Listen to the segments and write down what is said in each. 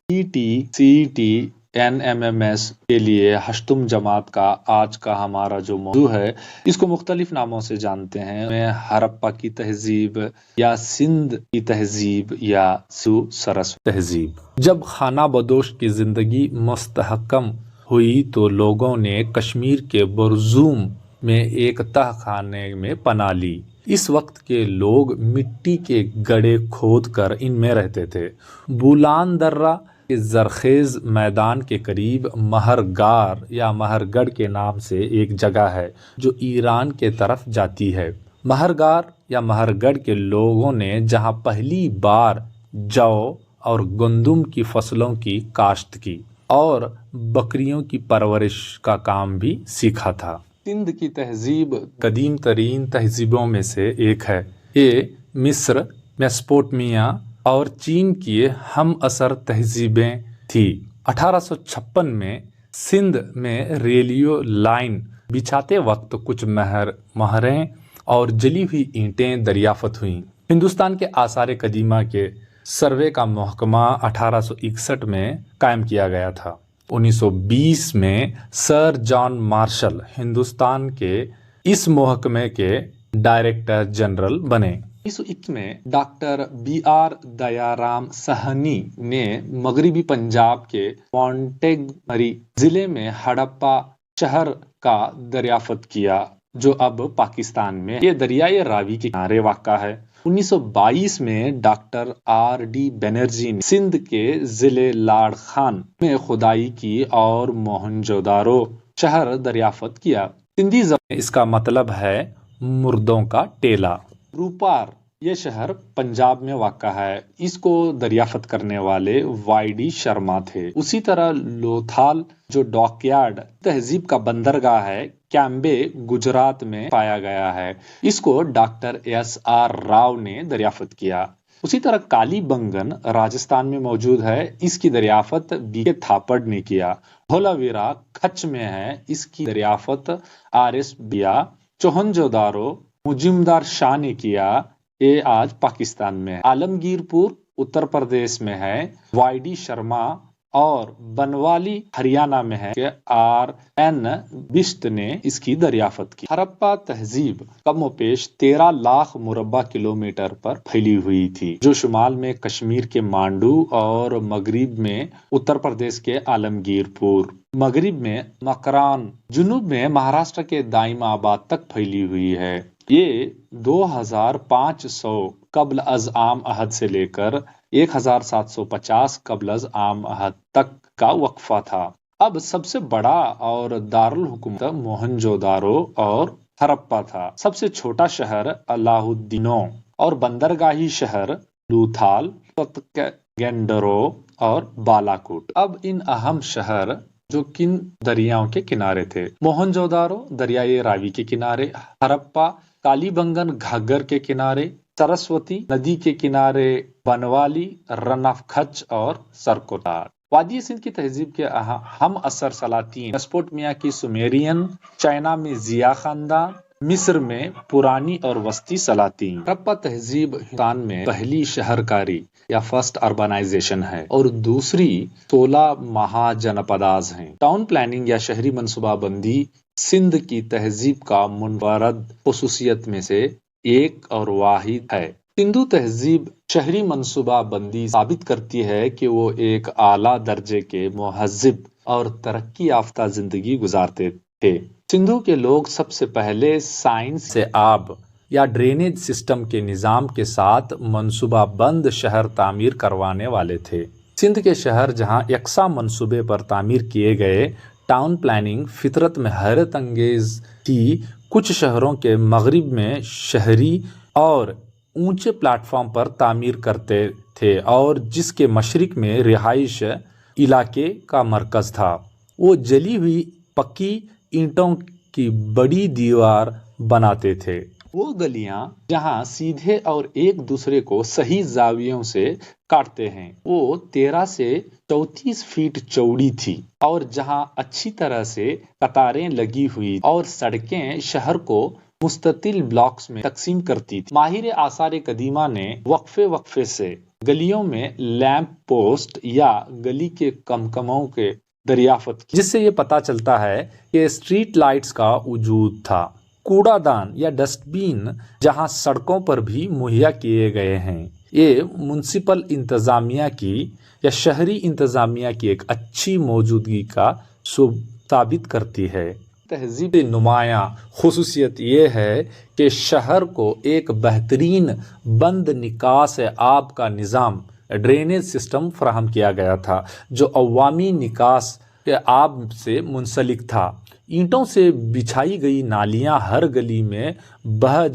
CET NMMS کے لیے ہشتم جماعت کا آج کا ہمارا جو موضوع ہے اس کو مختلف ناموں سے جانتے ہیں، میں ہرپا کی تہذیب یا سندھ کی تہذیب یا سرس تہذیب۔ جب خانہ بدوش کی زندگی مستحکم ہوئی تو لوگوں نے کشمیر کے برزوم میں ایک تہ خانے میں پناہ لی۔ اس وقت کے لوگ مٹی کے گڑھے کھود کر ان میں رہتے تھے۔ بولان درہ کے زرخیز میدان کے قریب مہرگار یا مہرگڑھ کے نام سے ایک جگہ ہے جو ایران کے طرف جاتی ہے۔ مہرگار یا مہرگڑھ کے لوگوں نے جہاں پہلی بار جو اور گندم کی فصلوں کی کاشت کی اور بکریوں کی پرورش کا کام بھی سیکھا تھا۔ سندھ کی تہذیب قدیم ترین تہذیبوں میں سے ایک ہے۔ یہ مصر، میسوپوٹیمیا اور چین کی ہم اثر تہذیبیں تھی۔ 1856 میں سندھ میں ریلوے لائن بچھاتے وقت کچھ مہریں اور جلی ہوئی اینٹیں دریافت ہوئیں۔ ہندوستان کے آثار قدیمہ کے سروے کا محکمہ 1861 میں قائم کیا گیا تھا۔ 1920 میں سر جان مارشل ہندوستان کے اس محکمے کے ڈائریکٹر جنرل بنے۔ 1901 میں ڈاکٹر BR دیارام سہنی نے مغربی پنجاب کے مونٹگمری ضلع میں ہڑپا شہر کا دریافت کیا جو اب پاکستان میں یہ دریائے راوی کے کنارے واقع ہے۔ 1922 میں ڈاکٹر RD بنرجی نے سندھ کے ضلع لاڑکان میں کھدائی کی اور موہنجودارو شہر دریافت کیا۔ سندھی زبان میں اس کا مطلب ہے مردوں کا ٹیلہ۔ روپار یہ شہر پنجاب میں واقع ہے۔ اس کو دریافت کرنے والے YD شرما تھے۔ اسی طرح لوتھال جو ڈاک یارڈ تہذیب کا بندرگاہ ہے کیمبے گجرات میں پایا گیا ہے، اس کو ڈاکٹر SR راؤ نے دریافت کیا۔ اسی طرح کالی بنگن راجستھان میں موجود ہے، اس کی دریافت BK تھاپڑ نے کیا۔ دھولا ویرا کچھ میں ہے، اس کی دریافت RS بیا۔ چوہنجودارو مجمدار شاہ نے کیا، یہ آج پاکستان میں ہے۔ عالمگیر پور اتر پردیش میں ہے، YD شرما، اور بنوالی ہریانہ میں ہے کہ RN بشت نے اس کی دریافت کی۔ ہرپا تہذیب کم و بیش 13 لاکھ مربع کلومیٹر پر پھیلی ہوئی تھی، جو شمال میں کشمیر کے مانڈو اور مغرب میں اتر پردیش کے عالمگیر پور، مغرب میں مکران، جنوب میں مہاراشٹر کے دائم آباد تک پھیلی ہوئی ہے۔ یہ 2500 قبل از عام عہد سے لے کر 1750 قبل از عام عہد تک کا وقفہ تھا۔ اب سب سے بڑا اور دارالحکومت موہنجودارو اور ہرپا تھا۔ سب سے چھوٹا شہر اللہ الدینو اور بندرگاہی شہر لوتھال، ستگنڈرو اور بالاکوٹ۔ اب ان اہم شہر جو کن دریاؤں کے کنارے تھے؟ موہنجودارو دریائے راوی کے کنارے، ہرپا کالی بنگن گھاگھر کے کنارے، سرسوتی ندی کے کنارے، بنوالی، رن آف کچھ اور سرکوٹار۔ وادی سندھ کی تہذیب کے ہم اثر سلاطین میسوپوٹیمیا کی سومیرین، چائنا میں زیا خاندان، مصر میں پرانی اور وسطی سلاطین۔ ہرپا تہذیب ہندوستان میں پہلی شہرکاری یا فرسٹ اربنائزیشن ہے اور دوسری 16 مہاجنپداز ہیں۔ ٹاؤن پلاننگ یا شہری منصوبہ بندی سندھ کی تہذیب کا منفرد خصوصیت میں سے ایک اور واحد ہے۔ سندھو تہذیب شہری منصوبہ بندی ثابت کرتی ہے کہ وہ ایک اعلیٰ درجے کے مہذب اور ترقی یافتہ زندگی گزارتے تھے۔ سندھو کے لوگ سب سے پہلے سائنس سے آب یا ڈرینیج سسٹم کے نظام کے ساتھ منصوبہ بند شہر تعمیر کروانے والے تھے۔ سندھ کے شہر جہاں یکساں منصوبے پر تعمیر کیے گئے، ٹاؤن پلاننگ فطرت میں حیرت انگیز تھی۔ کچھ شہروں کے مغرب میں شہری اور اونچے پلیٹ فارم پر تعمیر کرتے تھے اور جس کے مشرق میں رہائش علاقے کا مرکز تھا، وہ جلی ہوئی پکی اینٹوں کی بڑی دیوار بناتے تھے۔ وہ گلیاں جہاں سیدھے اور ایک دوسرے کو صحیح زاویوں سے کاٹتے ہیں، وہ 13 سے 34 فٹ چوڑی تھی اور جہاں اچھی طرح سے قطاریں لگی ہوئی اور سڑکیں شہر کو مستطیل بلاکس میں تقسیم کرتی تھی۔ ماہر آثار قدیمہ نے وقفے سے گلیوں میں لیمپ پوسٹ یا گلی کے کمکموں کے دریافت کی، جس سے یہ پتہ چلتا ہے کہ اسٹریٹ لائٹس کا وجود تھا۔ کوڑا دان یا ڈسٹ بین جہاں سڑکوں پر بھی مہیا کیے گئے ہیں، یہ میونسپل انتظامیہ کی یا شہری انتظامیہ کی ایک اچھی موجودگی کا ثابت کرتی ہے۔ تہذیب نمایاں خصوصیت یہ ہے کہ شہر کو ایک بہترین بند نکاس آب کا نظام ڈرینیج سسٹم فراہم کیا گیا تھا جو عوامی نکاس کے آب سے منسلک تھا۔ اینٹوں سے بچھائی گئی نالیاں ہر گلی میں بہہ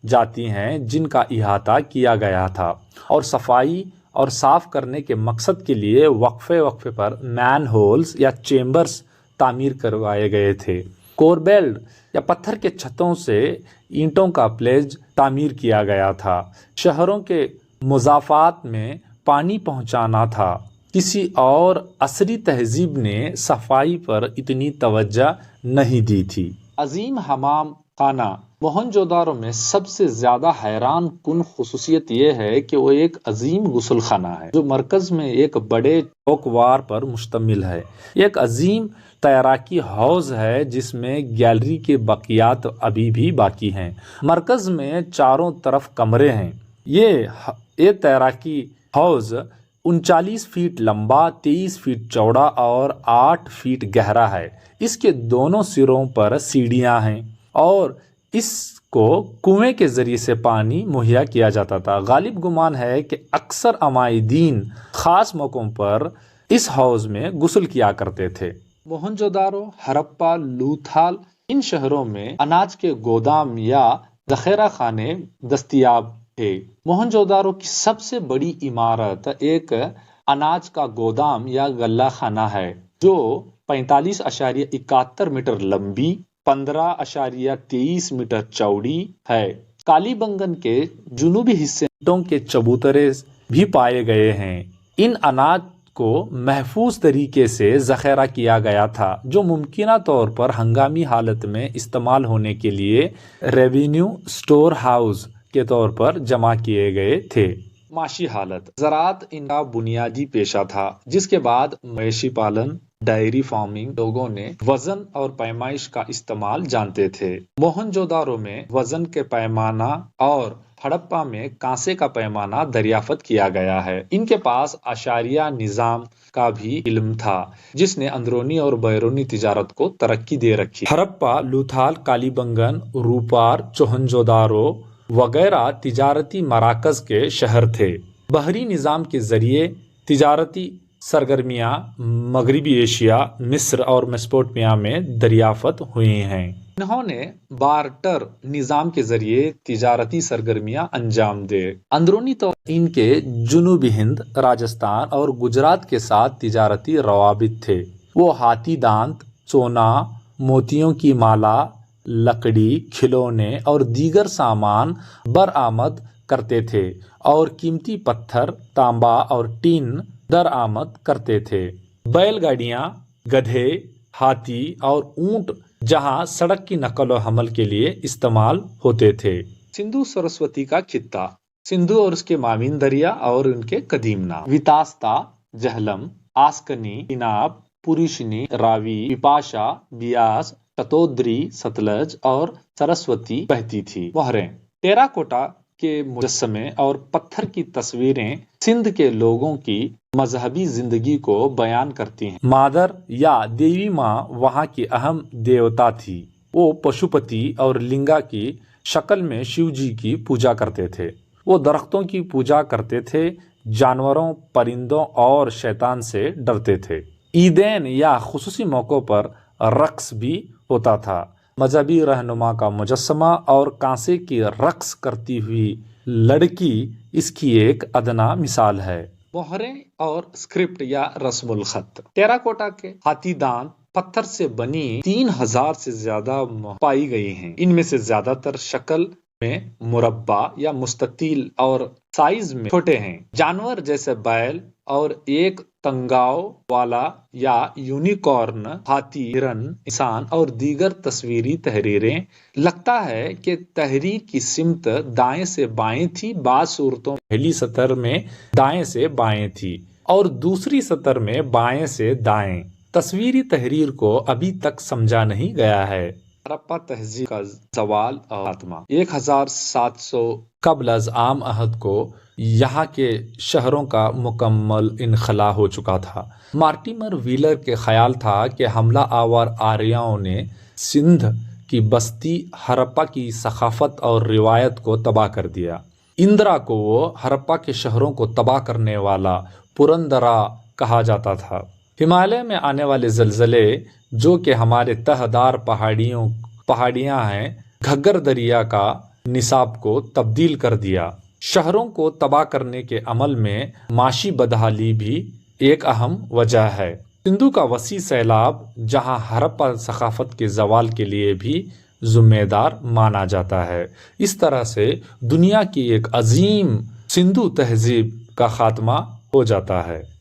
جاتی ہیں جن کا احاطہ کیا گیا تھا، اور صفائی اور صاف کرنے کے مقصد کے لیے وقفے وقفے پر مین ہولز یا چیمبرز تعمیر کروائے گئے تھے۔ کوربیلڈ یا پتھر کے چھتوں سے اینٹوں کا پلیج تعمیر کیا گیا تھا۔ شہروں کے مضافات میں پانی پہنچانا تھا۔ کسی اور عصری تہذیب نے صفائی پر اتنی توجہ نہیں دی تھی۔ عظیم حمام خانہ موہنجودارو میں سب سے زیادہ حیران کن خصوصیت یہ ہے کہ وہ ایک عظیم غسل خانہ ہے جو مرکز میں ایک بڑے چوکوار پر مشتمل ہے۔ ایک عظیم تیراکی حوض ہے جس میں گیلری کے باقیات ابھی بھی باقی ہیں۔ مرکز میں چاروں طرف کمرے ہیں۔ یہ تیراکی حوض 39 فیٹ لمبا، 23 فیٹ چوڑا اور 8 فیٹ گہرا ہے۔ اس کے دونوں سروں پر سیڑھیاں ہیں اور اس کو کنویں کے ذریعے سے پانی مہیا کیا جاتا تھا۔ غالب گمان ہے کہ اکثر عمائدین خاص موقعوں پر اس حوض میں غسل کیا کرتے تھے۔ موہنجودارو، ہرپا، لوتھال، ان شہروں میں اناج کے گودام یا ذخیرہ خانے دستیاب تھے۔ موہنجودارو کی سب سے بڑی عمارت ایک اناج کا گودام یا غلہ خانہ ہے جو 45.71 میٹر لمبی، 15.23 میٹر چوڑی ہے۔ کالی بنگن کے جنوبی حصے میں اینٹوں کے چبوترے بھی پائے گئے ہیں۔ ان اناج کو محفوظ طریقے سے ذخیرہ کیا گیا تھا جو ممکنہ طور پر ہنگامی حالت میں استعمال ہونے کے لیے ریونیو اسٹور ہاؤس کے طور پر جمع کیے گئے تھے۔ معاشی حالت: زراعت ان کا بنیادی پیشہ تھا، جس کے بعد مویشی پالن، ڈائری فارمنگ۔ لوگوں نے وزن اور پیمائش کا استعمال جانتے تھے۔ موہنجودارو میں وزن کے پیمانہ اور ہڑپا میں کانسے کا پیمانہ دریافت کیا گیا ہے۔ ان کے پاس اعشاریہ نظام کا بھی علم تھا جس نے اندرونی اور بیرونی تجارت کو ترقی دے رکھی۔ ہرپا، لوتھال، کالی بنگن، روپار، موہنجودارو وغیرہ تجارتی مراکز کے شہر تھے۔ بحری نظام کے ذریعے تجارتی سرگرمیاں مغربی ایشیا، مصر اور میسوپوٹیمیا میں دریافت ہوئی ہیں۔ انہوں نے بارٹر نظام کے ذریعے تجارتی سرگرمیاں انجام دے۔ اندرونی طور پر ان کے جنوبی ہند، راجستھان اور گجرات کے ساتھ تجارتی روابط تھے۔ وہ ہاتھی دانت، سونا، موتیوں کی مالا، لکڑی، کھلونے اور دیگر سامان برآمد کرتے تھے اور قیمتی پتھر، تانبا اور ٹین درآمد کرتے تھے۔ بیل گاڑیاں، گدھے، ہاتھی اور اونٹ جہاں سڑک کی نقل و حمل کے لیے استعمال ہوتے تھے۔ سندھو سرسوتی کا خطہ: سندھو اور اس کے مابین دریا اور ان کے قدیم نام وتاستا، جہلم، آسکنی، چناب، پوریشنی، راوی، پپاشا، بیاس، شتودری، ستلج اور سرسوتی بہتی تھی۔ مہریں: ٹیراکوٹا کے مجسمے اور پتھر کی تصویریں سندھ کے لوگوں کی مذہبی زندگی کو بیان کرتی ہیں۔ مادر یا دیوی ماں وہاں کی اہم دیوتا تھی۔ وہ پشوپتی اور لنگا کی شکل میں شیو جی کی پوجا کرتے تھے۔ وہ درختوں کی پوجا کرتے تھے، جانوروں، پرندوں اور شیطان سے ڈرتے تھے۔ عیدین یا خصوصی موقعوں پر رقص بھی ہوتا تھا۔ مذہبی رہنما کا مجسمہ اور کانسے کی رقص کرتی ہوئی لڑکی اس کی ایک ادنا مثال ہے۔ مہریں اور اسکرپٹ یا رسم الخط: ٹیراکوٹا کے ہاتھی دانت پتھر سے بنی 3000 سے زیادہ مہریں پائی گئی ہیں۔ ان میں سے زیادہ تر شکل میں مربع یا مستطیل اور سائز میں چھوٹے ہیں۔ جانور جیسے بیل اور ایک کنگاو والا یا یونیکارن، ہاتھی، ہرن، انسان اور دیگر تصویری تحریریں۔ لگتا ہے کہ تحریر کی سمت دائیں سے بائیں تھی، بعض صورتوں میں پہلی سطر میں دائیں سے بائیں تھی اور دوسری سطر میں بائیں سے دائیں۔ تصویری تحریر کو ابھی تک سمجھا نہیں گیا ہے۔ ہرپا تہذیب کا زوال اور خاتمہ۔ 1700 قبل از عام عہد کو یہاں کے شہروں کا مکمل انخلا ہو چکا تھا۔ مارٹیمر ویلر کے خیال تھا کہ حملہ آور آریاؤں نے سندھ کی بستی ہرپا کی ثقافت اور روایت کو تباہ کر دیا۔ اندرا کو وہ ہرپا کے شہروں کو تباہ کرنے والا پرندرا کہا جاتا تھا۔ ہمالیہ میں آنے والے زلزلے، جو کہ ہمارے تہہ دار پہاڑیاں ہیں، گھگر دریا کا نصاب کو تبدیل کر دیا۔ شہروں کو تباہ کرنے کے عمل میں معاشی بدحالی بھی ایک اہم وجہ ہے۔ سندھو کا وسیع سیلاب، جہاں ہرپا ثقافت کے زوال کے لیے بھی ذمہ دار مانا جاتا ہے۔ اس طرح سے دنیا کی ایک عظیم سندھو تہذیب کا خاتمہ ہو جاتا ہے۔